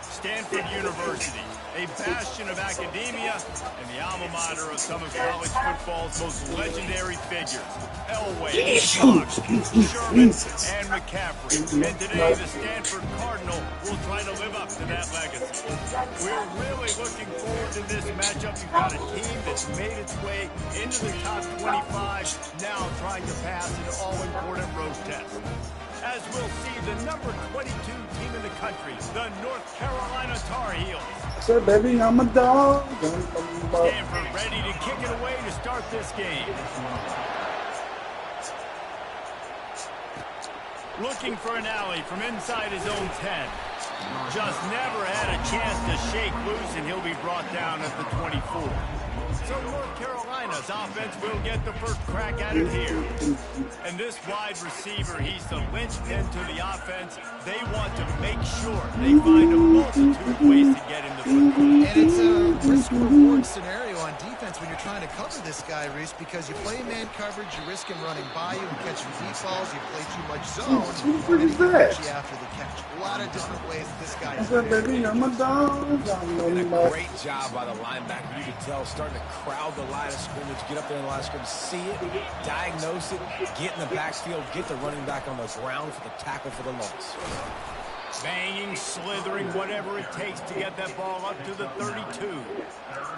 Stanford University, a bastion of academia and the alma mater of some of college football's most legendary figures. Elway, Fox, Sherman, and McCaffrey. And today, the Stanford Cardinal will try to live up to that legacy. We're really looking forward to this matchup. You've got a team that's made its way into the top 25, now trying to pass an all-important road test. As we'll see, the number 22 team in the country, the North Carolina Tar Heels. So, baby, I'm a dog. Stanford ready to kick it away to start this game. Looking for an alley from inside his own 10. Just never had a chance to shake loose, and he'll be brought down at the 24. So North Carolina's offense will get the first crack at it here. And this wide receiver, he's the linchpin to the offense. They want to make sure they find a multitude of ways to get him the football. And it's a risk-reward scenario on defense when you're trying to cover this guy, Reese, because you play man coverage, you risk him running by you and catching deep balls. You play too much zone, and he can catch you after the catch. A lot of different ways that this guy is. Baby, I'm a dog. And a great job by the linebacker. You can tell, starting to crowd the line of scrimmage, get up there in the line of scrimmage, see it, diagnose it, get in the backfield, get the running back on the ground for the tackle for the loss. Banging, slithering, whatever it takes to get that ball up to the 32.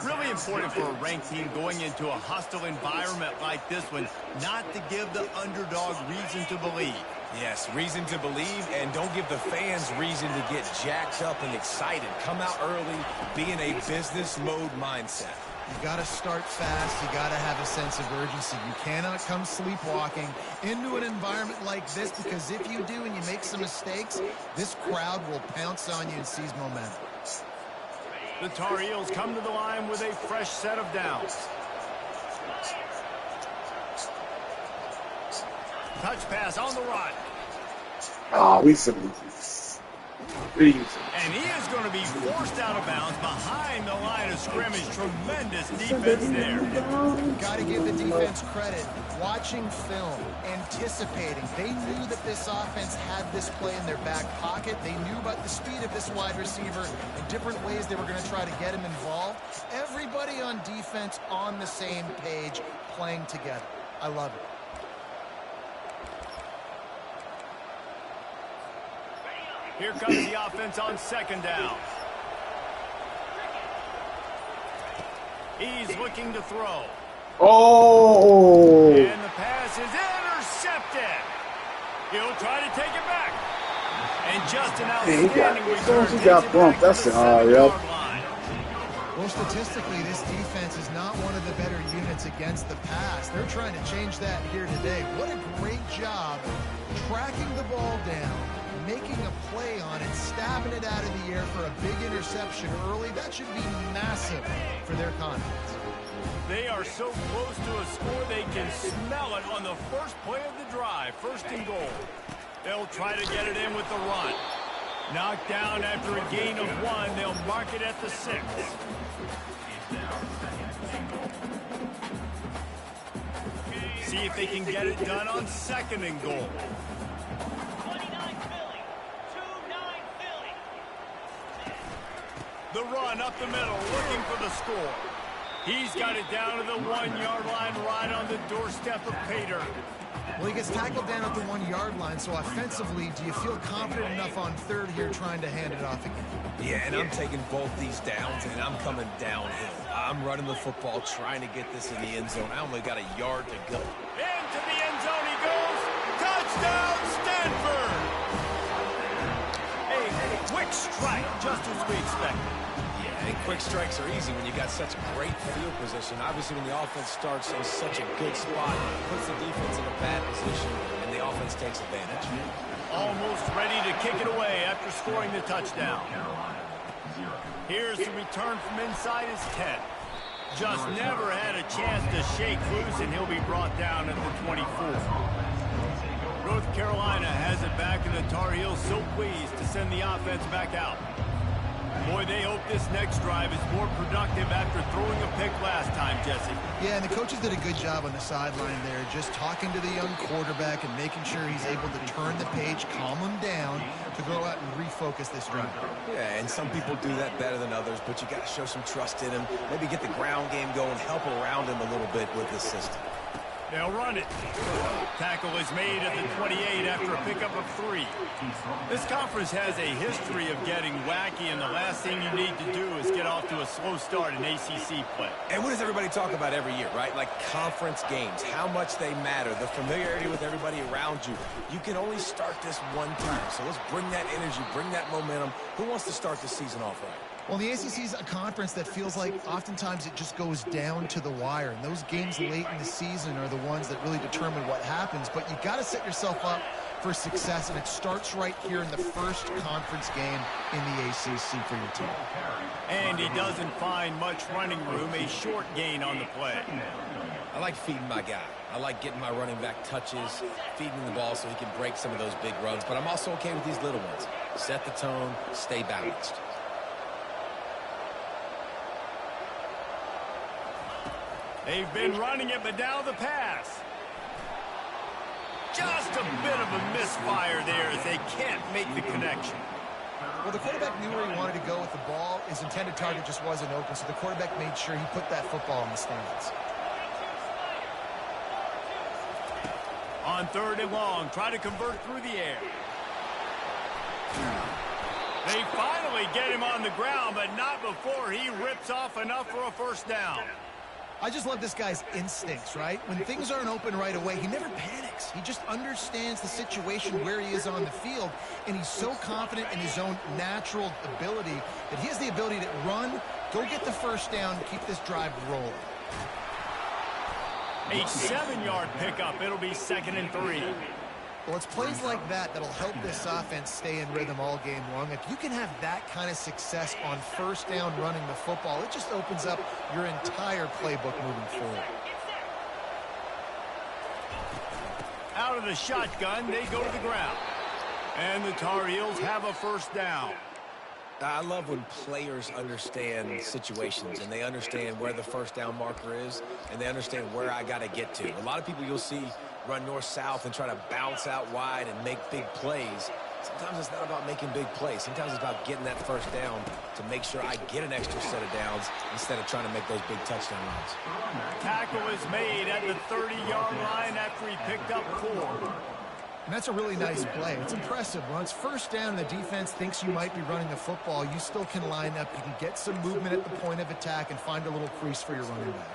Really important for a ranked team going into a hostile environment like this one, not to give the underdog reason to believe. Yes, reason to believe, and don't give the fans reason to get jacked up and excited. Come out early, be in a business mode mindset. You got to start fast. You got to have a sense of urgency. You cannot come sleepwalking into an environment like this, because if you do and you make some mistakes, this crowd will pounce on you and seize momentum. The Tar Heels come to the line with a fresh set of downs. Touch pass on the run. Oh, we submitted. And he is going to be forced out of bounds behind the line of scrimmage. Tremendous defense there. Got to give the defense credit. Watching film, anticipating. They knew that this offense had this play in their back pocket. They knew about the speed of this wide receiver and different ways they were going to try to get him involved. Everybody on defense on the same page, playing together. I love it. Here comes the offense on second down. He's looking to throw. Oh! And the pass is intercepted. He'll try to take it back. And just an outstanding return. He got bumped. That's it. Yep. Well, statistically, this defense is not one of the better units against the pass. They're trying to change that here today. What a great job tracking the ball down, making a play on it, stabbing it out of the air for a big interception early. That should be massive for their confidence. They are so close to a score they can smell it on the first play of the drive. First and goal. They'll try to get it in with the run. Knocked down after a gain of 1. They'll mark it at the 6. See if they can get it done on second and goal. The run up the middle, looking for the score. He's got it down to the 1-yard line, right on the doorstep of Pater. Well, he gets tackled down at the 1-yard line, so offensively, do you feel confident enough on third here trying to hand it off again? Yeah, and I'm taking both these downs, and I'm coming downhill. I'm running the football, trying to get this in the end zone. I only got a yard to go. Into the end zone he goes. Touchdown, Stanford! A quick strike, just as we expected. And quick strikes are easy when you got such a great field position. Obviously, when the offense starts in such a good spot, it puts the defense in a bad position, and the offense takes advantage. Almost ready to kick it away after scoring the touchdown. Here's the return from inside his 10. Just never had a chance to shake loose, and he'll be brought down at the 24. North Carolina has it back, and the Tar Heels so pleased to send the offense back out. Boy, they hope this next drive is more productive after throwing a pick last time, Jesse. Yeah, and the coaches did a good job on the sideline there, just talking to the young quarterback and making sure he's able to turn the page, calm him down to go out and refocus this drive. Yeah, and some people do that better than others, but you got to show some trust in him. Maybe get the ground game going, help around him a little bit with this system. They'll run it. Tackle is made at the 28 after a pickup of 3. This conference has a history of getting wacky, and the last thing you need to do is get off to a slow start in ACC play. And what does everybody talk about every year, right? Like conference games, how much they matter, the familiarity with everybody around you. You can only start this one time, so let's bring that energy, bring that momentum. Who wants to start the season off right? Well, the ACC is a conference that feels like oftentimes it just goes down to the wire. And those games late in the season are the ones that really determine what happens. But you got to set yourself up for success, and it starts right here in the first conference game in the ACC for your team. And he doesn't find much running room, a short gain on the play. I like feeding my guy. I like getting my running back touches, feeding the ball so he can break some of those big runs. But I'm also okay with these little ones. Set the tone, stay balanced. They've been running it, but now the pass. Just a bit of a misfire there as they can't make the connection. Well, the quarterback knew where he wanted to go with the ball. His intended target just wasn't open, so the quarterback made sure he put that football in the stands. On 3rd and long, try to convert through the air. They finally get him on the ground, but not before he rips off enough for a first down. I just love this guy's instincts, right? When things aren't open right away, he never panics. He just understands the situation where he is on the field, and he's so confident in his own natural ability that he has the ability to run, go get the first down, keep this drive rolling. A 7-yard pickup. It'll be 2nd and 3. Well, it's plays like that that'll help this offense stay in rhythm all game long. If you can have that kind of success on first down running the football, it just opens up your entire playbook moving forward. Out of the shotgun, they go to the ground. And the Tar Heels have a first down. I love when players understand situations and they understand where the first down marker is and they understand where I got to get to. A lot of people you'll see run north-south and try to bounce out wide and make big plays. Sometimes it's not about making big plays. Sometimes it's about getting that first down to make sure I get an extra set of downs instead of trying to make those big touchdown runs. Tackle is made at the 30-yard line after he picked up 4. And that's a really nice play. It's impressive. When it's first down and the defense thinks you might be running the football, you still can line up. You can get some movement at the point of attack and find a little crease for your running back.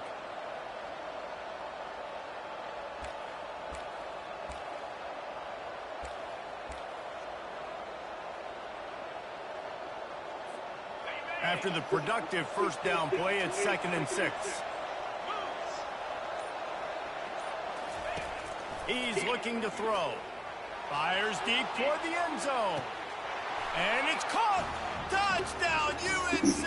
After the productive first down play, it's 2nd and 6. He's looking to throw. Fires deep toward the end zone. And it's caught. Touchdown, UNC.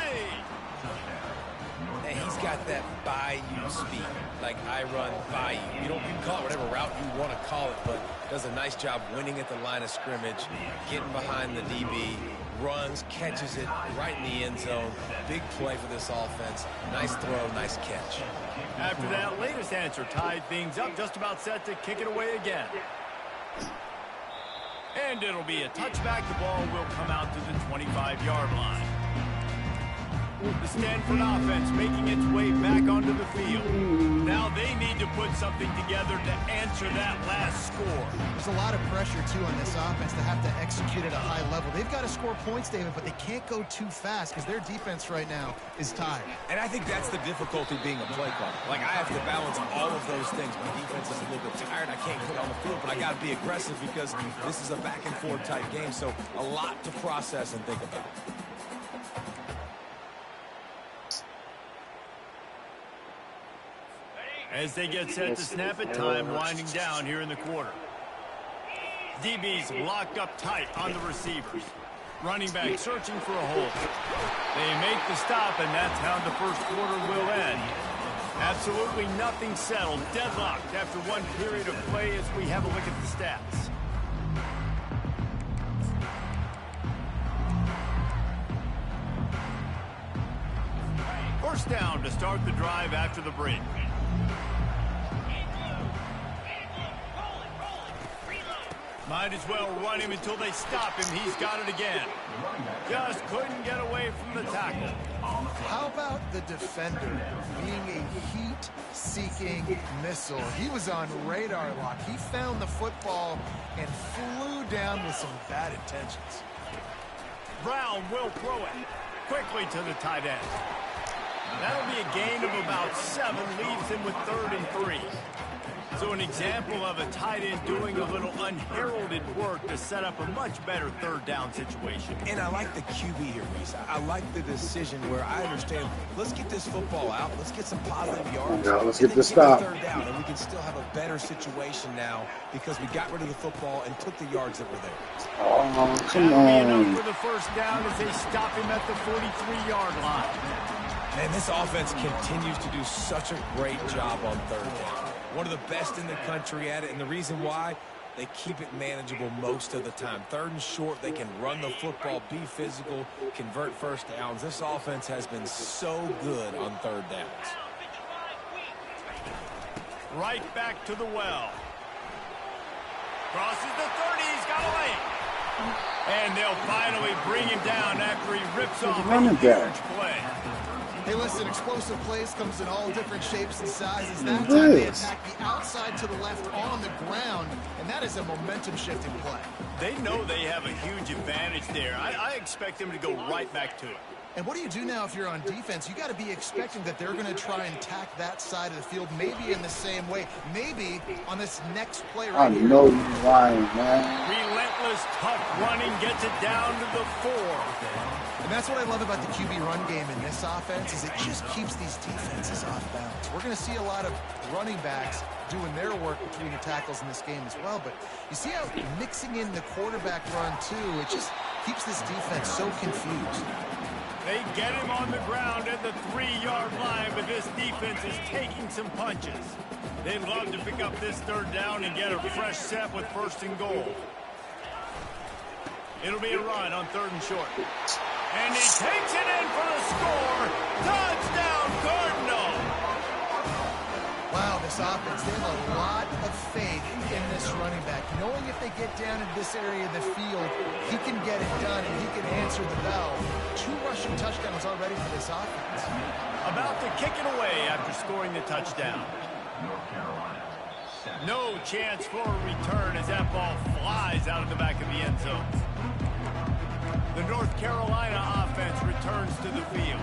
And he's got that bayou speed. Like I run bayou. You can call it whatever route you want to call it, but does a nice job winning at the line of scrimmage, getting behind the DB, runs, catches it right in the end zone. Big play for this offense. Nice throw, nice catch. After that latest answer tied things up, just about set to kick it away again. And it'll be a touchback. The ball will come out to the 25-yard line. The Stanford offense making its way back onto the field. Now they need to put something together to answer that last score. There's a lot of pressure, too, on this offense to have to execute at a high level. They've got to score points, David, but they can't go too fast because their defense right now is tired. And I think that's the difficulty being a play caller. Like, I have to balance all of those things. My defense is a little bit tired. I can't get on the field, but I got to be aggressive because this is a back-and-forth type game, so a lot to process and think about. As they get set to snap it, time winding down here in the quarter. DB's locked up tight on the receivers. Running back searching for a hole. They make the stop, and that's how the first quarter will end. Absolutely nothing settled. Deadlocked after one period of play as we have a look at the stats. first down to start the drive after the break. Might as well run him until they stop him. He's got it again. Just couldn't get away from the tackle. How about the defender being a heat-seeking missile? He was on radar lock. He found the football and flew down with some bad intentions. Brown will throw it quickly to the tight end. That'll be a gain of about 7, leaves him with 3rd and 3. So an example of a tight end doing a little unheralded work to set up a much better 3rd down situation. And I like the QB here, Reese. I like the decision where I understand, let's get this football out, let's get some positive yards. Yeah, let's get the stop. stop. 3rd down, and we can still have a better situation now because we got rid of the football and took the yards that were there. Oh, come That'll be on. enough for the first down as they stop him at the 43-yard line. Man, this offense continues to do such a great job on 3rd down. One of the best in the country at it, and the reason why, they keep it manageable most of the time. 3rd and short, they can run the football, be physical, convert first downs. This offense has been so good on 3rd downs. Right back to the well. Crosses the 30, he's got a lane. And they'll finally bring him down after he rips off a huge play. Hey, listen, explosive plays comes in all different shapes and sizes. That time they attack the outside to the left on the ground, and that is a momentum-shifting play. They know they have a huge advantage there. I expect them to go right back to it. And what do you do now if you're on defense? You got to be expecting that they're going to try and attack that side of the field, maybe in the same way, maybe on this next play right here. I know you're lying, man. Relentless, tough running gets it down to the 4. And that's what I love about the QB run game in this offense is it just keeps these defenses off balance. We're going to see a lot of running backs doing their work between the tackles in this game as well. But you see how mixing in the quarterback run, too, it just keeps this defense so confused. They get him on the ground at the 3-yard line, but this defense is taking some punches. They'd love to pick up this 3rd down and get a fresh set with 1st and goal. It'll be a run on 3rd and short. And he takes it in for the score. Touchdown, Cardinal. Wow, this offense, they have a lot of faith in this running back. Knowing if they get down in this area of the field, he can get it done and he can answer the bell. 2 rushing touchdowns already for this offense. About to kick it away after scoring the touchdown. No chance for a return as that ball flies out of the back of the end zone. The North Carolina offense returns to the field.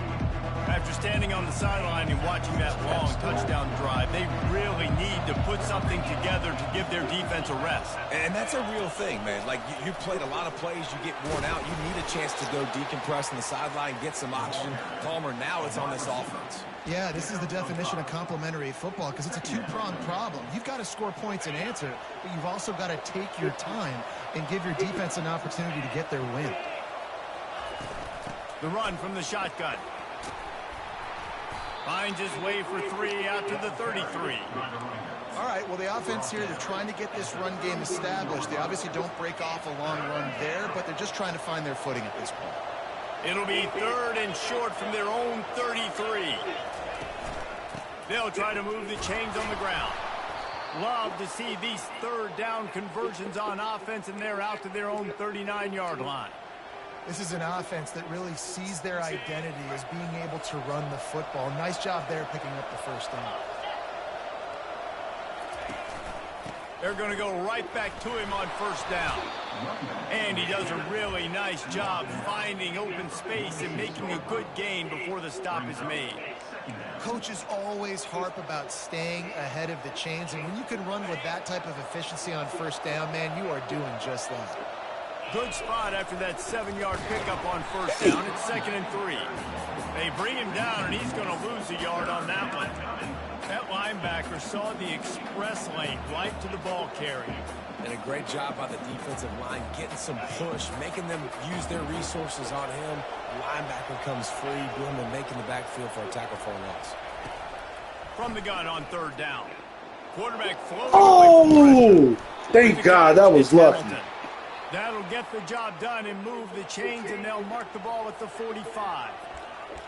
After standing on the sideline and watching that long touchdown drive, they really need to put something together to give their defense a rest. And that's a real thing, man. Like, you played a lot of plays, you get worn out, you need a chance to go decompress on the sideline, get some oxygen. Palmer, now it's on this offense. Yeah, this is the definition of complementary football because it's a 2-pronged problem. You've got to score points and answer, but you've also got to take your time and give your defense an opportunity to get their win. The run from the shotgun. Finds his way for 3 out to the 33. All right, well, the offense here, they're trying to get this run game established. They obviously don't break off a long run there, but they're just trying to find their footing at this point. It'll be 3rd and short from their own 33. They'll try to move the chains on the ground. Love to see these 3rd down conversions on offense, and they're out to their own 39-yard line. This is an offense that really sees their identity as being able to run the football. Nice job there picking up the 1st down. They're going to go right back to him on 1st down. And he does a really nice job finding open space and making a good gain before the stop is made. Coaches always harp about staying ahead of the chains, and when you can run with that type of efficiency on 1st down, man, you are doing just that. Good spot after that 7-yard pickup on 1st down. It's 2nd and 3. They bring him down, and he's going to lose a yard on that one. That linebacker saw the express lane right to the ball carrier. And a great job by the defensive line, getting some push, making them use their resources on him. Linebacker comes free, doing the making the backfield for a tackle for a loss. From the gun on 3rd down. Quarterback floating. Oh, thank God, that was lucky. That'll get the job done and move the chains, and they'll mark the ball at the 45.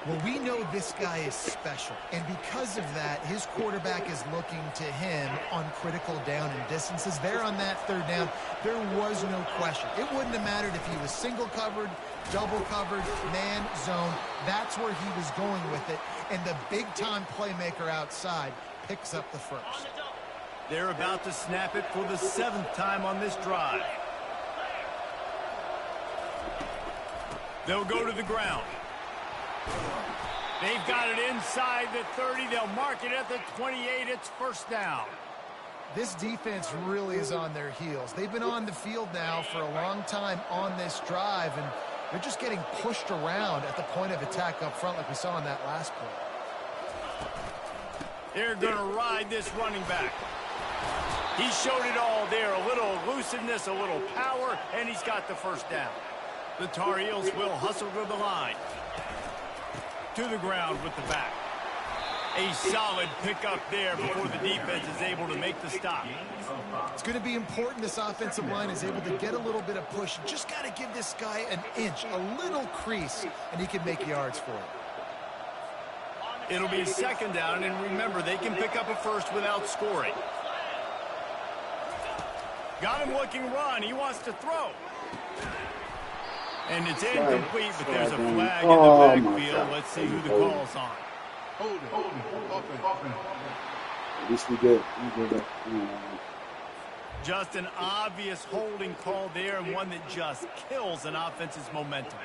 Well, we know this guy is special, and because of that, his quarterback is looking to him on critical down and distances. There on that third down, there was no question. It wouldn't have mattered if he was single covered, double covered, man, zone. That's where he was going with it, and the big-time playmaker outside picks up the first. They're about to snap it for the 7th time on this drive. They'll go to the ground. They've got it inside the 30. They'll mark it at the 28. It's first down. This defense really is on their heels. They've been on the field now for a long time on this drive, and they're just getting pushed around at the point of attack up front like we saw in that last play. They're going to ride this running back. He showed it all there. A little elusiveness, a little power, and he's got the first down. The Tar Heels will hustle to the line. To the ground with the back. A solid pickup there before the defense is able to make the stop. It's going to be important this offensive line is able to get a little bit of push. Just got to give this guy an inch, a little crease, and he can make yards for it. It'll be a second down, and remember, they can pick up a first without scoring. Got him looking run. He wants to throw. And it's incomplete, but there's a flag in the backfield. Let's see who the call's on. At least we did that. Just an obvious holding call there, and one that just kills an offense's momentum.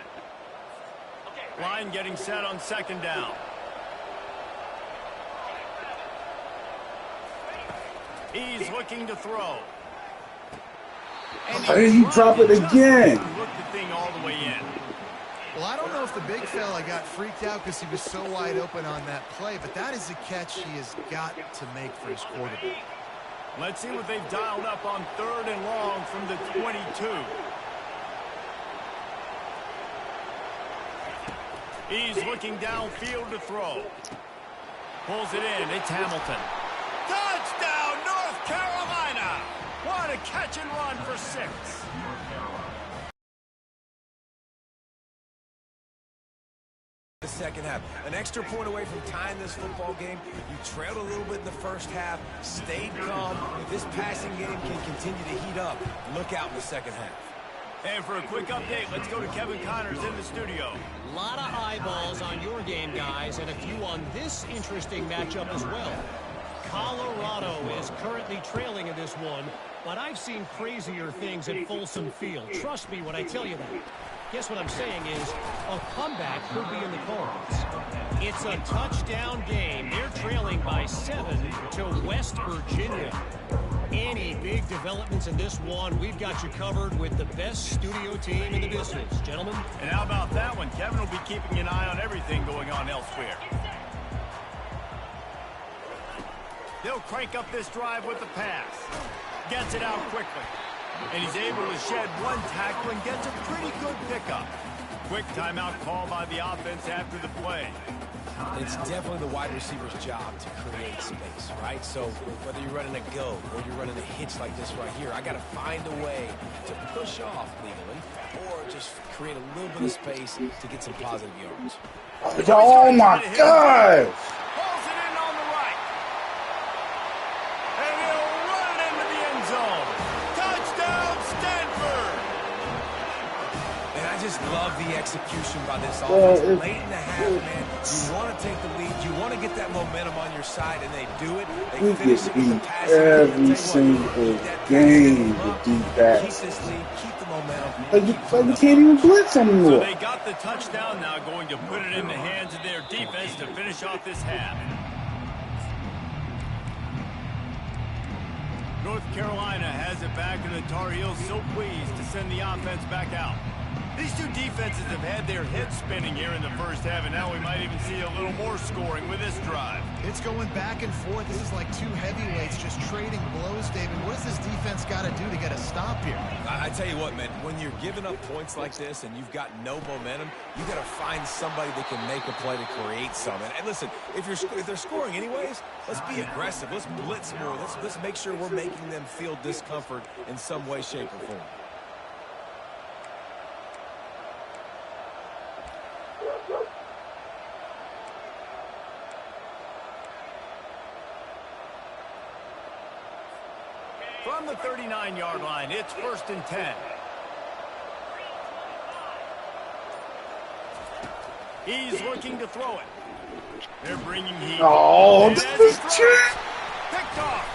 Line getting set on second down. He's looking to throw. How did he drop it again? Look the thing all the way in. Well, I don't know if the big fella got freaked out because he was so wide open on that play, but that is a catch he has got to make for his quarterback. Let's see what they've dialed up on 3rd and long from the 22. He's looking downfield to throw. Pulls it in. It's Hamilton. Touchdown, North Carolina! What a catch and run for 6. The second half. An extra point away from tying this football game. You trailed a little bit in the first half, stayed calm. If this passing game can continue to heat up, look out in the second half. And for a quick update, let's go to Kevin Connors in the studio. A lot of eyeballs on your game, guys, and a few on this interesting matchup as well. Colorado is currently trailing in this one, but I've seen crazier things at Folsom Field. Trust me when I tell you that. Guess what I'm saying is a comeback could be in the cards. It's a touchdown game. They're trailing by 7 to West Virginia. Any big developments in this one, we've got you covered with the best studio team in the business, gentlemen. And how about that one? Kevin will be keeping an eye on everything going on elsewhere. They'll crank up this drive with the pass. Gets it out quickly. And he's able to shed one tackle and gets a pretty good pickup. Quick timeout call by the offense after the play. It's definitely the wide receiver's job to create space, right? So whether you're running a go or you're running a hitch like this right here, I got to find a way to push off legally or just create a little bit of space to get some positive yards. Oh my God! Pulls it in on the right. And he'll run it into the end zone. Touchdown, Stanford! And I just love the execution by this offense. Late in the half, man, you want to take the lead. You want to get that momentum on your side, and they do it. We They finish get it with beat the passing. every single game with Keep defense. this lead, keep the momentum. Like we can't even blitz So anymore. they got the touchdown now, going to put it in the hands of their defense to finish off this half. North Carolina has it back, and the Tar Heels so pleased to send the offense back out. These two defenses have had their heads spinning here in the first half, and now we might even see a little more scoring with this drive. It's going back and forth. This is like two heavyweights just trading blows, David. What does this defense got to do to get a stop here? I tell you what, man, when you're giving up points like this and you've got no momentum, you got to find somebody that can make a play to create some. And listen, if they're scoring anyways, let's be aggressive. Let's blitz more. Let's make sure we're making them feel discomfort in some way, shape, or form. From the 39-yard line, it's 1st and 10. He's looking to throw it. They're bringing heat. Oh, this is cheap. Picked off.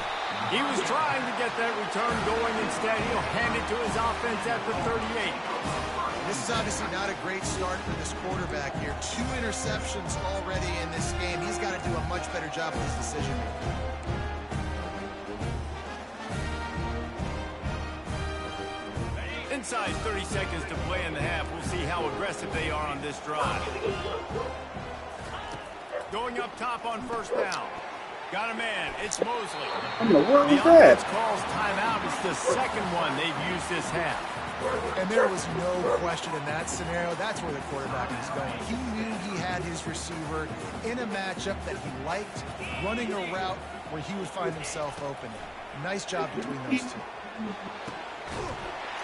He was trying to get that return going. Instead, he'll hand it to his offense at the 38. This is obviously not a great start for this quarterback here. 2 interceptions already in this game. He's got to do a much better job with his decision making. Inside 30 seconds to play in the half. We'll see how aggressive they are on this drive. Going up top on 1st down. Got a man. It's Mosley. Where was the that? offense calls timeout. It's the second one they've used this half. And there was no question in that scenario. That's where the quarterback is going. He knew he had his receiver in a matchup that he liked, running a route where he would find himself open. Nice job between those two.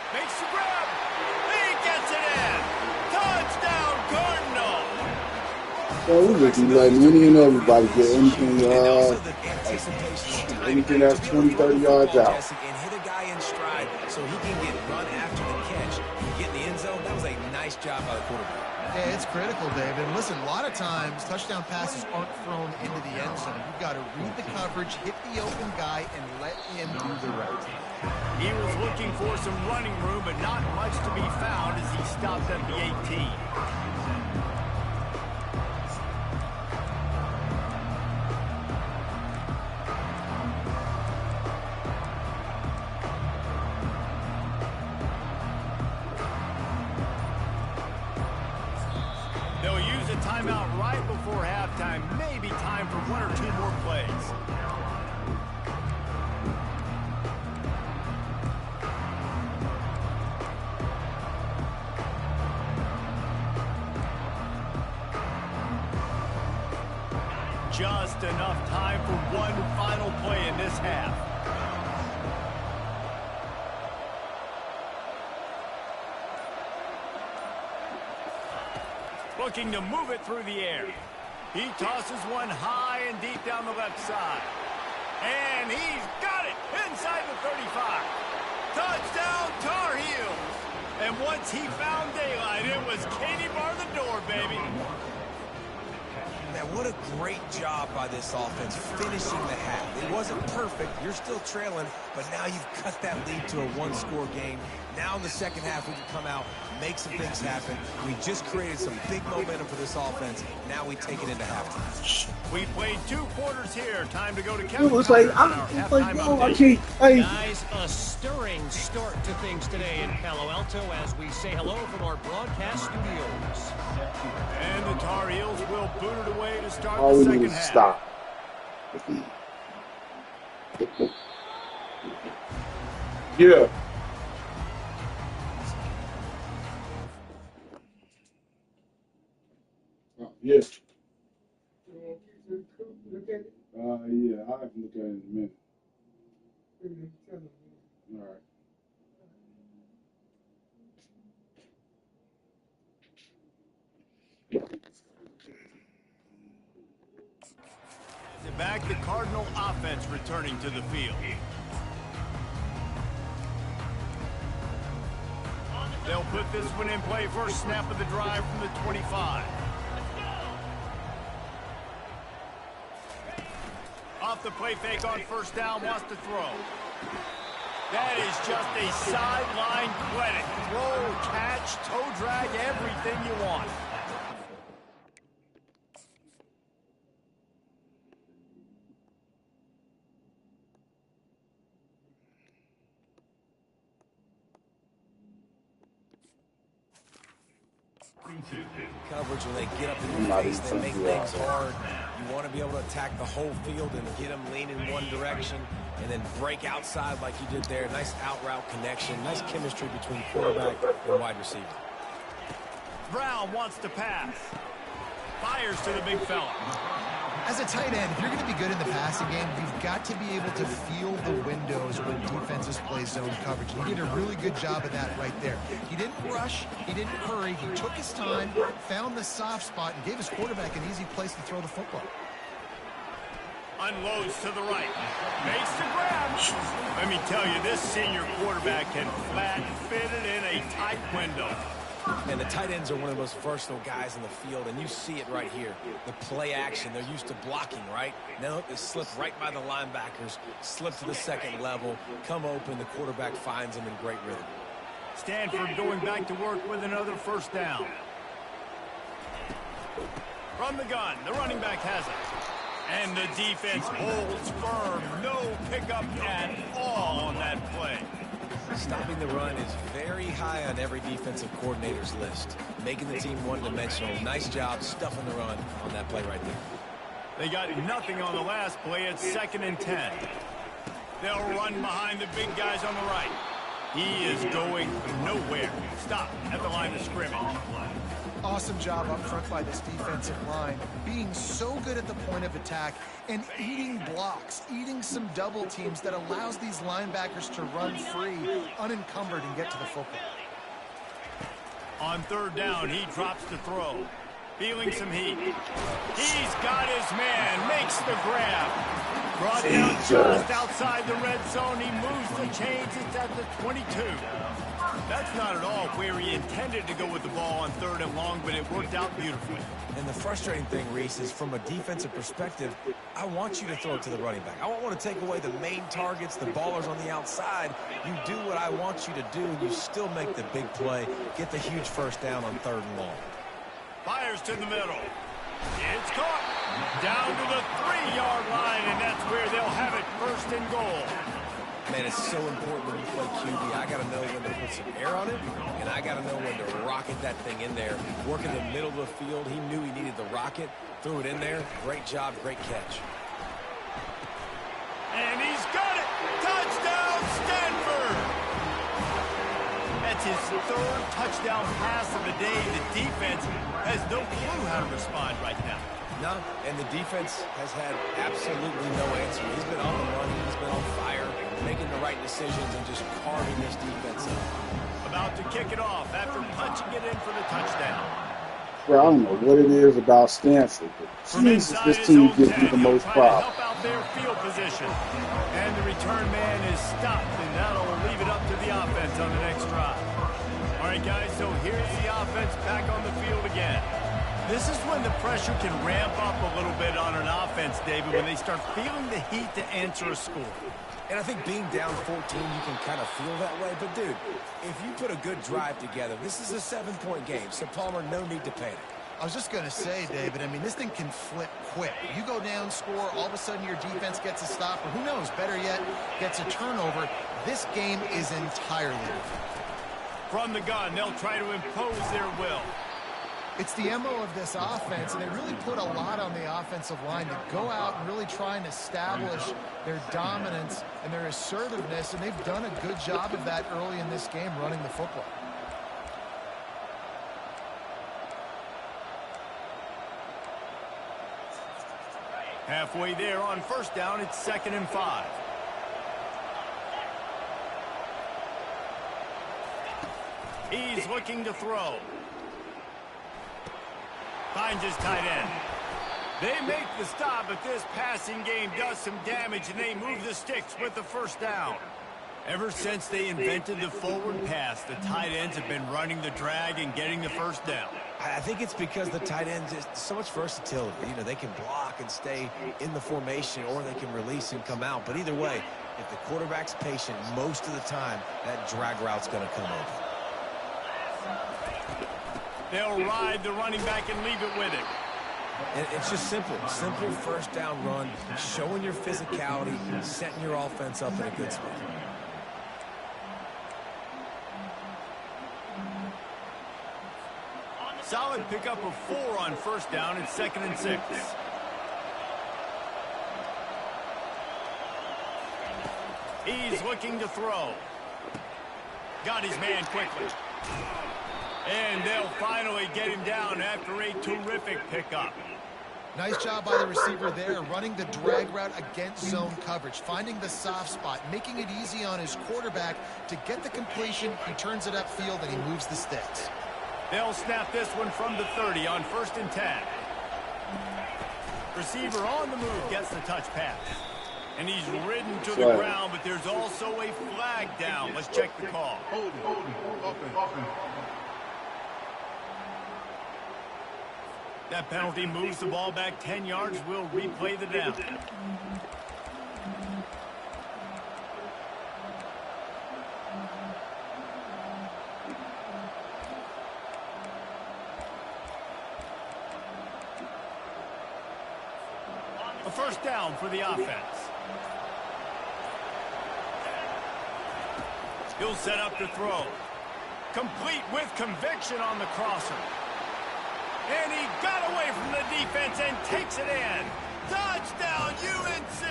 Makes the grab. He gets it in. Touchdown, Cardinal. Well, we just be letting any and everybody get anything that's 20, 30 yards out. And hit a guy in stride so he can get run after the catch and get in the end zone. That was a nice job by the quarterback. Yeah, it's critical, David. And listen, a lot of times touchdown passes aren't thrown into the end zone. You've got to read the coverage, hit the open guy, and let him do the rest. He was looking for some running room, but not much to be found as he stopped at the 18. They'll use a timeout right before halftime. Maybe time for 1 or 2 more plays. Just enough time for one final play in this half. Looking to move it through the air. He tosses one high and deep down the left side. And he's got it inside the 35. Touchdown, Tar Heels. And once he found daylight, it was Katie bar the door, baby. Man, what a great job by this offense finishing the half. It wasn't perfect. You're still trailing, but now you've cut that lead to a 1-score game. Now in the second half, we can come out, make some things happen. We just created some big momentum for this offense. Now we take it into halftime. We played 2 quarters here. Time to go to Kevin. It was like, I can't. Guys, a stirring start to things today in Palo Alto as we say hello from our broadcast studios. And the Tar Heels will boot it away to start All the we second need is half. stop. Yeah. Yeah. Yeah, I'll have to look at it in a minute. All right. Back, the Cardinal offense returning to the field. They'll put this one in play. First snap of the drive from the 25. Off the play fake on 1st down, wants to throw. That is just a sideline credit. Throw, catch, toe drag, everything you want. Coverage, when they get up in your face, they make things hard. You want to be able to attack the whole field and get them leaning in one direction and then break outside like you did there. Nice out route connection. Nice chemistry between quarterback and wide receiver. Brown wants to pass. Fires to the big fella. As a tight end, if you're going to be good in the passing game, you've got to be able to feel the windows where defenses play zone coverage. He did a really good job of that right there. He didn't rush. He didn't hurry. He took his time, found the soft spot, and gave his quarterback an easy place to throw the football. Unloads to the right. Makes the grab. Let me tell you, this senior quarterback can flat fit it in a tight window. And the tight ends are one of the most versatile guys in the field, and you see it right here. The play action, they're used to blocking, right? Now they slip right by the linebackers, slip to the second level, come open, the quarterback finds them in great rhythm. Stanford going back to work with another first down. From the gun, the running back has it. And the defense holds firm. No pickup at all on that play. Stopping the run is very high on every defensive coordinator's list. Making the team one-dimensional. Nice job stuffing the run on that play right there. They got nothing on the last play. It's 2nd and 10. They'll run behind the big guys on the right. He is going nowhere. Stop at the line of scrimmage. Awesome job up front by this defensive line, being so good at the point of attack and eating blocks, eating some double teams that allows these linebackers to run free, unencumbered, and get to the football. On 3rd down, he drops to throw. Feeling some heat. He's got his man, makes the grab. Brought down just outside the red zone. He moves the chains. It's at the 22. That's not at all where he intended to go with the ball on 3rd and long, but it worked out beautifully. And the frustrating thing, Reese, is from a defensive perspective, I want you to throw it to the running back. I don't want to take away the main targets, the ballers on the outside. You do what I want you to do, and you still make the big play, get the huge first down on 3rd and long. Fires to the middle. It's caught. Down to the 3-yard line, and that's where they'll have it 1st and goal. Man, it's so important when you play QB. I got to know when to put some air on it, and I got to know when to rocket that thing in there. Work in the middle of the field. He knew he needed the rocket. Threw it in there. Great job, great catch. And he's got it. Touchdown, Stanford. That's his 3rd touchdown pass of the day. The defense has no clue how to respond right now. No, and the defense has had absolutely no answer. He's been on the run. He's been on fire, making the right decisions and just carving this defense up. About to kick it off after punching it in for the touchdown. Well, I don't know what it is about Stanford, but Jesus, this team gives me the most problems. Help out their field position. And the return man is stopped, and that'll leave it up to the offense on the next drive. All right, guys, so here's the offense back on the field again. This is when the pressure can ramp up a little bit on an offense, David, when they start feeling the heat to answer a score. And I think being down 14, you can kind of feel that way. But, dude, if you put a good drive together, this is a 7-point game. So, Palmer, no need to panic. I was just going to say, David, I mean, this thing can flip quick. You go down, score, all of a sudden your defense gets a stop, or who knows, better yet, gets a turnover. This game is entirely different. From the gun, they'll try to impose their will. It's the MO of this offense, and they really put a lot on the offensive line to go out and really try and establish their dominance and their assertiveness, and they've done a good job of that early in this game running the football. Halfway there on 1st down, it's 2nd and 5. He's looking to throw. Finds his tight end. They make the stop, but this passing game does some damage, and they move the sticks with the 1st down. Ever since they invented the forward pass, the tight ends have been running the drag and getting the 1st down. I think it's because the tight ends is so much versatility. You know, they can block and stay in the formation, or they can release and come out. But either way, if the quarterback's patient most of the time, that drag route's going to come over. They'll ride the running back and leave it with him. And it's just simple 1st down run, showing your physicality, setting your offense up in a good spot. Solid pickup of 4 on 1st down. It's 2nd and 6. He's looking to throw. Got his man quickly. And they'll finally get him down after a terrific pickup. Nice job by the receiver there, running the drag route against zone coverage, finding the soft spot, making it easy on his quarterback to get the completion. He turns it upfield, and he moves the sticks. They'll snap this one from the 30 on 1st and 10. Receiver on the move gets the touch pass. And he's ridden to the ground, but there's also a flag down. Let's check the call. That penalty moves the ball back 10 yards. We'll replay the down. A first down for the offense. He'll set up to throw. Complete with conviction on the crosser. And he got away from the defense and takes it in. Touchdown, UNC!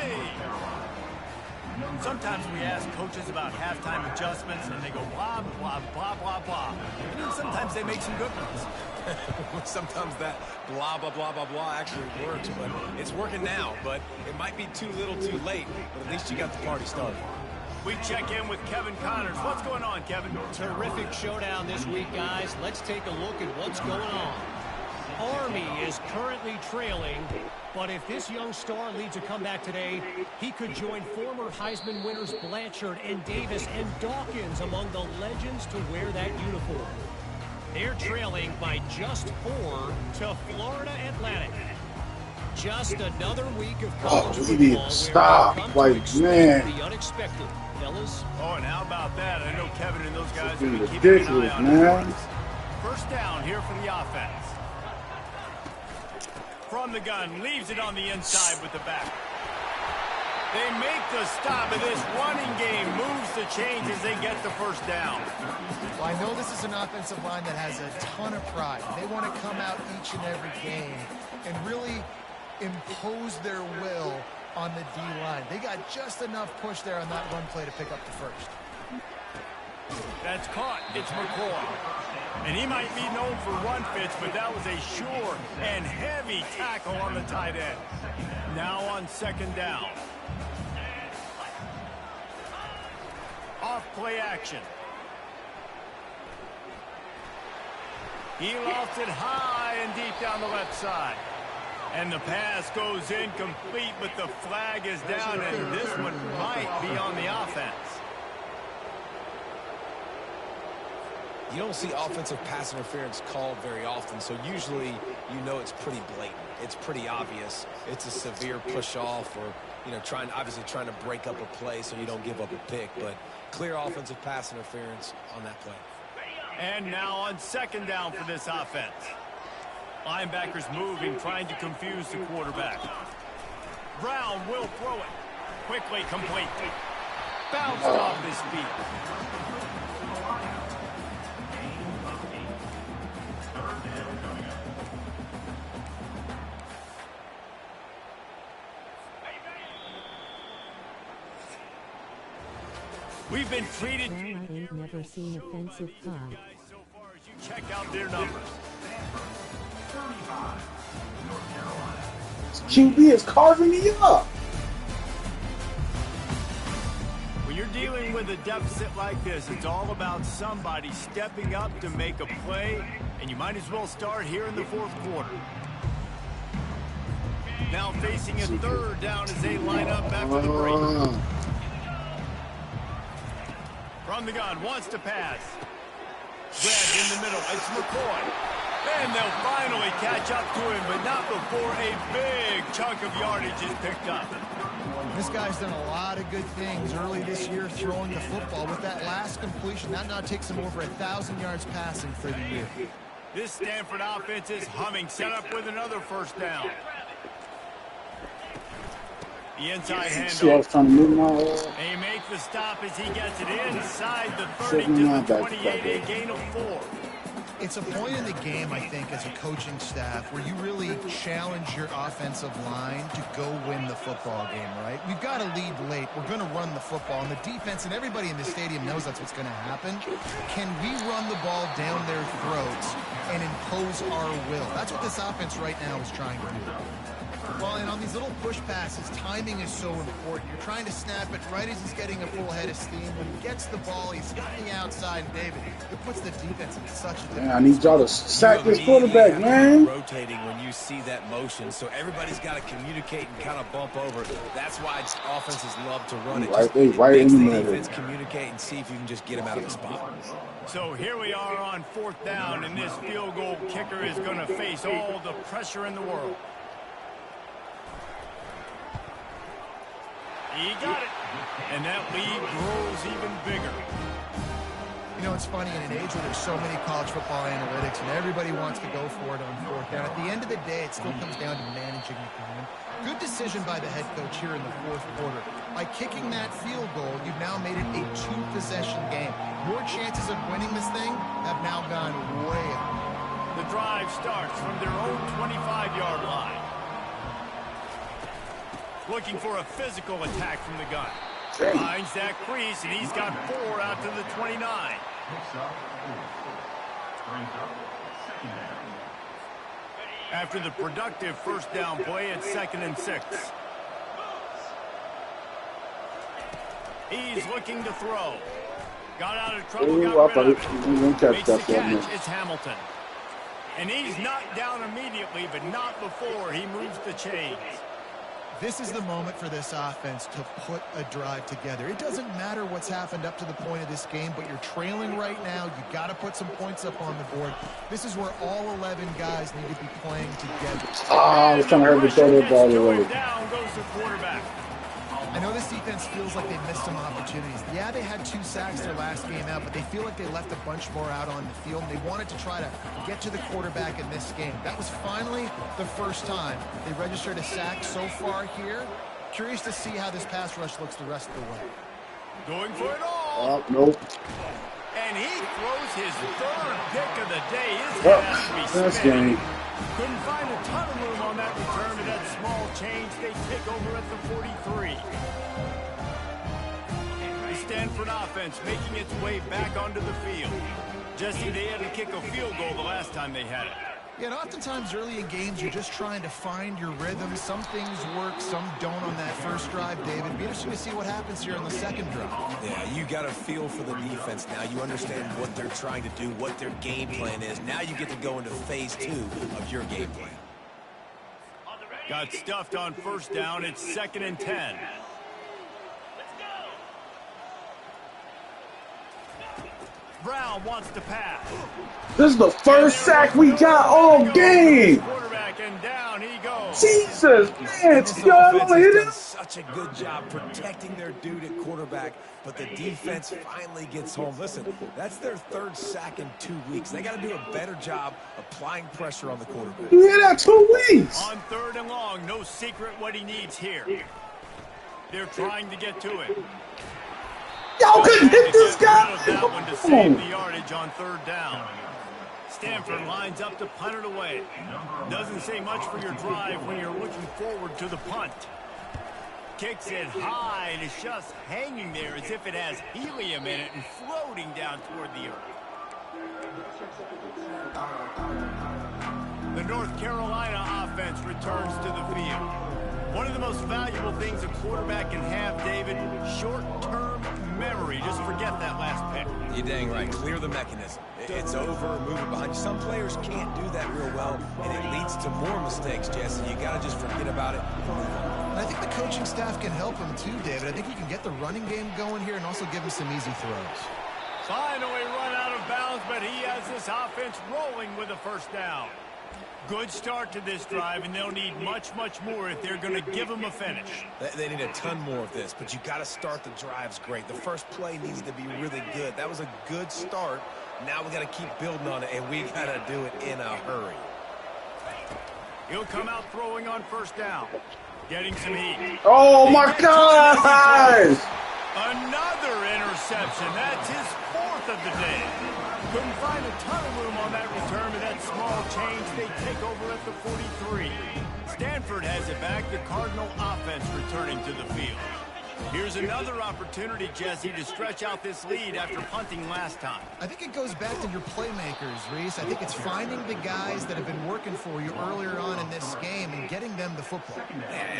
Sometimes we ask coaches about halftime adjustments, and they go blah, blah, blah, blah, blah. And then sometimes they make some good ones. Sometimes that blah, blah, blah, blah, blah actually works, but it's working now. But it might be too little too late, but at least you got the party started. We check in with Kevin Connors. What's going on, Kevin? Terrific showdown this week, guys. Let's take a look at what's going on. Army is currently trailing, but if this young star leads a comeback today, he could join former Heisman winners Blanchard and Davis and Dawkins among the legends to wear that uniform. They're trailing by just 4 to Florida Atlantic. Just another week of college football. We need to stop. Like, man. The unexpected, fellas. Oh, and how about that? I know Kevin and those guys will be keeping Ridiculous, an eye on man. it. First down here for the offense. From the gun, leaves it on the inside with the back. They make the stop, and this running game moves the chains as they get the first down. Well, I know this is an offensive line that has a ton of pride. They want to come out each and every game and really impose their will on the D-line. They got just enough push there on that run play to pick up the first. That's caught. It's McCoy. And he might be known for run fits, but that was a sure and heavy tackle on the tight end. Now on second down. Off play action. He lofts it high and deep down the left side. And the pass goes incomplete, but the flag is down, and this one might be on the offense. You don't see offensive pass interference called very often, so usually you know it's pretty blatant. It's pretty obvious. It's a severe push-off or, you know, obviously trying to break up a play so you don't give up a pick, but clear offensive pass interference on that play. And now on second down for this offense. Linebackers moving, trying to confuse the quarterback. Brown will throw it. Quickly complete. Bounced off his feet. We've been treated. I ain't never seen offensive call. So far as you check out their numbers. QB is carving me up. When you're dealing with a deficit like this, it's all about somebody stepping up to make a play, and you might as well start here in the fourth quarter. Now facing a third down as they line up after the break. From the gun, wants to pass. Grabbed in the middle, it's McCoy. And they'll finally catch up to him, but not before a big chunk of yardage is picked up. This guy's done a lot of good things early this year throwing the football. With that last completion, that now takes him over 1,000 yards passing for the year. This Stanford offense is humming, set up with another first down. The inside handoff. They make the stop as he gets it inside the 30 to the 28, a gain of 4. It's a point in the game, I think, as a coaching staff where you really challenge your offensive line to go win the football game, right? We've got to lead late. We're going to run the football. And the defense and everybody in the stadium knows that's what's going to happen. Can we run the ball down their throats and impose our will. That's what this offense right now is trying to do. Well, and on these little push passes, timing is so important. You're trying to snap it right as he's getting a full head of steam. When he gets the ball, he's on the outside, and David, it puts the defense in such a different. I need y'all to sack this quarterback, man. Rotating when you see that motion, so everybody's got to communicate and kind of bump over. That's why offenses love to run it. Right in the middle. Defense communicate and see if you can just get him out of the spot. So here we are on 4th down, and this field goal kicker is going to face all the pressure in the world. He got it, and that lead grows even bigger. You know, it's funny, in an age where there's so many college football analytics and everybody wants to go for it on 4th down, at the end of the day, it still comes down to managing the game. Good decision by the head coach here in the 4th quarter. By kicking that field goal, you've now made it a 2-possession game. Your chances of winning this thing have now gone way up. The drive starts from their own 25-yard line. Looking for a physical attack from the gun. Finds that crease, and he's got 4 out to the 29. After the productive 1st down play, it's 2nd and 6. He's looking to throw. Got out of trouble, got rid of it. Makes the catch, it's Hamilton. And he's knocked down immediately, but not before he moves the chains. This is the moment for this offense to put a drive together. It doesn't matter what's happened up to the point of this game, but you're trailing right now. You've got to put some points up on the board. This is where all 11 guys need to be playing together. I was trying to hurt the throw that ball away. Down goes the quarterback. I know this defense feels like they missed some opportunities. Yeah, they had 2 sacks their last game out, but they feel like they left a bunch more out on the field, and they wanted to try to get to the quarterback in this game. That was finally the first time they registered a sack so far here. Curious to see how this pass rush looks the rest of the way. Going for it all. Nope. And he throws his 3rd pick of the day. His head has to be spinning. Couldn't find a ton of room on that return to that small change. They take over at the 43. The Stanford offense making its way back onto the field. Jesse, they had to kick a field goal the last time they had it. Yeah, and oftentimes early in games, you're just trying to find your rhythm. Some things work, some don't on that first drive, David. It'd be interesting to see what happens here on the 2nd drive. Yeah, you got a feel for the defense now. You understand what they're trying to do, what their game plan is. Now you get to go into phase 2 of your game plan. Got stuffed on 1st down. It's 2nd and 10. Brown wants to pass. This is the first sack we got all game. Quarterback, and down he goes. Jesus, man. This Y'all offense hit has him? done such a good job protecting their dude at quarterback, but the defense finally gets home. Listen, that's their 3rd sack in 2 weeks. They got to do a better job applying pressure on the quarterback. You hit that 2 weeks. On 3rd and long, no secret what he needs here. They're trying to get to it. Y'all couldn't hit this guy. That one to save the yardage on 3rd down. Stanford lines up to punt it away. Doesn't say much for your drive when you're looking forward to the punt. Kicks it high, and it's just hanging there as if it has helium in it and floating down toward the earth. The North Carolina offense returns to the field. One of the most valuable things a quarterback can have, David, short-term memory. Just forget that last pick. You're dang right. Clear the mechanism. It's over, move it behind you. Some players can't do that real well, and it leads to more mistakes, Jesse. You got to just forget about it and move on. And I think the coaching staff can help him too, David. I think he can get the running game going here and also give him some easy throws. Finally run out of bounds, but he has this offense rolling with a 1st down. Good start to this drive, and they'll need much, much more if they're going to give them a finish. They need a ton more of this, but you got to start the drives great. The first play needs to be really good. That was a good start. Now we got to keep building on it, and we got to do it in a hurry. He'll come out throwing on 1st down. Getting some heat. Oh, my God. Another interception. That's his 4th of the day. Couldn't find a ton of room on that return with that small change. They take over at the 43. Stanford has it back. The Cardinal offense returning to the field. Here's another opportunity, Jesse, to stretch out this lead after punting last time. I think it goes back to your playmakers, Reese. I think it's finding the guys that have been working for you earlier on in this game and getting them the football.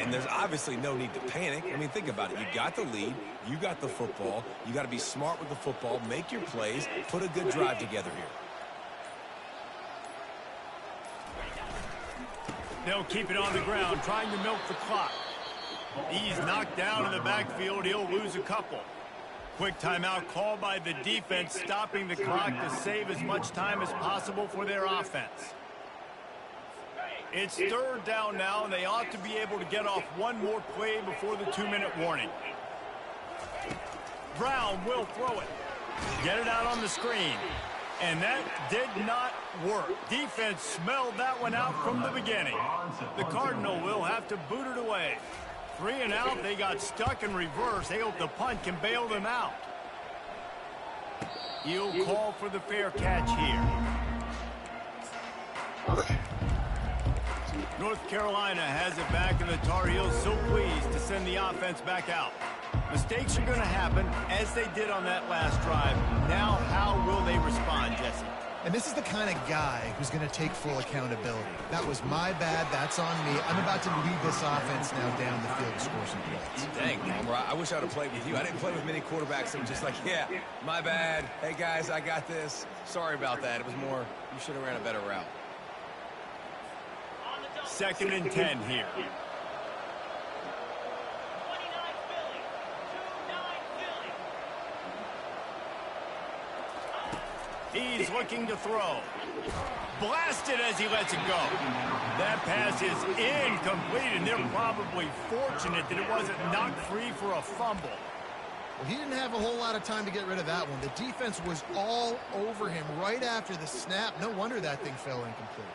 And there's obviously no need to panic. I mean, think about it. You got the lead. You got the football. You got to be smart with the football. Make your plays. Put a good drive together here. They'll keep it on the ground, trying to milk the clock. He's knocked down in the backfield. He'll lose a couple. Quick timeout called by the defense, stopping the clock to save as much time as possible for their offense. It's third down now, and they ought to be able to get off one more play before the 2-minute warning. Brown will throw it. Get it out on the screen. And that did not work. Defense smelled that one out from the beginning. The Cardinal will have to boot it away. 3 and out, they got stuck in reverse. They hope the punt can bail them out. He'll call for the fair catch here. North Carolina has it back, and the Tar Heels so pleased to send the offense back out. Mistakes are going to happen, as they did on that last drive. Now, how will they respond, Jesse? And this is the kind of guy who's going to take full accountability. That was my bad. That's on me. I'm about to lead this offense now down the field to score some points. Dang, Palmer, I wish I would have played with you. I didn't play with many quarterbacks that were just like, yeah, my bad. Hey, guys, I got this. Sorry about that. It was more, you should have ran a better route. 2nd and 10 here. He's looking to throw. Blasted as he lets it go. That pass is incomplete, and they're probably fortunate that it wasn't knocked free for a fumble. Well, he didn't have a whole lot of time to get rid of that one. The defense was all over him right after the snap. No wonder that thing fell incomplete.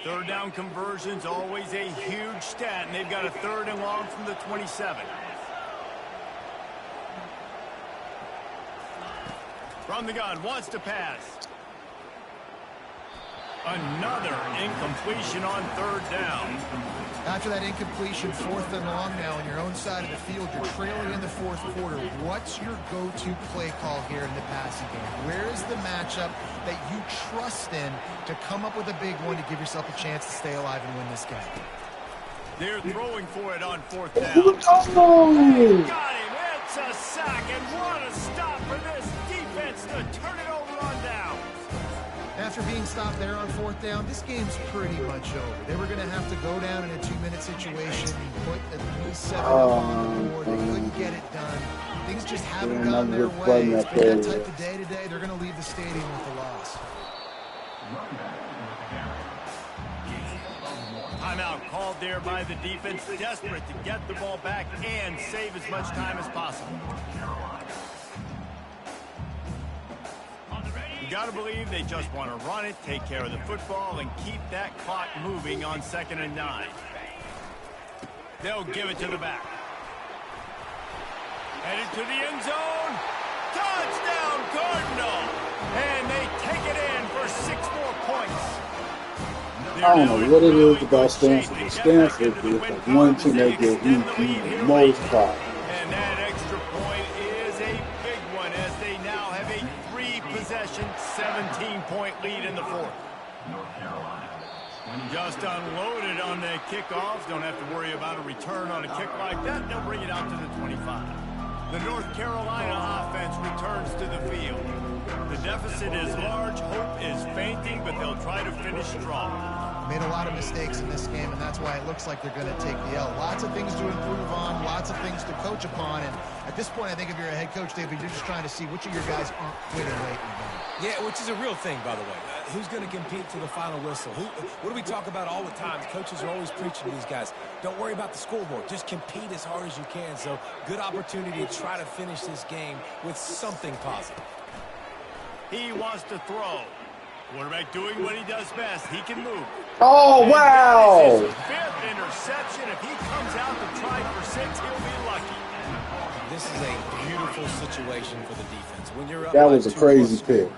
Third down conversions, always a huge stat, and they've got a 3rd and long from the 27. From the gun, wants to pass. Another incompletion on 3rd down. After that incompletion, 4th and long now on your own side of the field, you're trailing in the 4th quarter. What's your go-to play call here in the passing game? Where is the matchup that you trust in to come up with a big one to give yourself a chance to stay alive and win this game? They're throwing for it on 4th down. Got him. It's a sack, and what a stop for this defense to turn it over on downs. After being stopped there on 4th down, this game's pretty much over. They were going to have to go down in a 2-minute situation and put at least 7 on the board. They couldn't get it done. Things just haven't gone their way. It's been that type of day today. They're going to leave the stadium with a loss. Timeout called there by the defense, desperate to get the ball back and save as much time as possible. You got to believe they just want to run it, take care of the football, and keep that clock moving on 2nd and 9. They'll give it to the back. Headed to the end zone. Touchdown, Cardinal! And they take it in for 6 more points. I don't know what it is about Stanford. But Stanford is like one team that gets the most pride. And that extra point is a big one, as they now have a 3-possession, 17-point lead in the 4th. Just unloaded on the kickoff. Don't have to worry about a return on a kick like that. They'll bring it out to the 25. The North Carolina offense returns to the field. The deficit is large. Hope is fainting, but they'll try to finish strong. Made a lot of mistakes in this game, and that's why it looks like they're going to take the L. Lots of things to improve on, lots of things to coach upon, and at this point, I think if you're a head coach, David, you're just trying to see which of your guys aren't quitting late in the game. Yeah, which is a real thing, by the way. Who's going to compete to the final whistle? What do we talk about all the time? Coaches are always preaching to these guys. Don't worry about the scoreboard. Just compete as hard as you can. So, good opportunity to try to finish this game with something positive. He wants to throw. Quarterback doing what he does best. He can move. Oh, wow! His 5th interception. If he comes out to try for 6, he'll be lucky. This is a beautiful situation for the defense. When you're up, that was a crazy pick.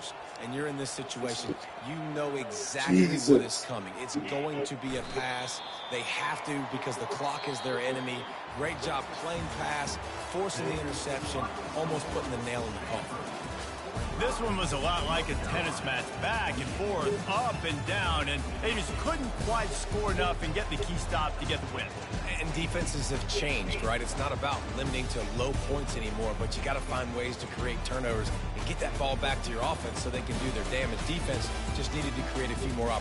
and you're in this situation, you know exactly what is coming. It's going to be a pass. They have to because the clock is their enemy. Great job playing pass, forcing the interception, almost putting the nail in the coffin. This one was a lot like a tennis match, back and forth, up and down, and they just couldn't quite score enough and get the key stop to get the win. And defenses have changed, right? It's not about limiting to low points anymore, but you got to find ways to create turnovers and get that ball back to your offense so they can do their damage. Defense just needed to create a few more opportunities.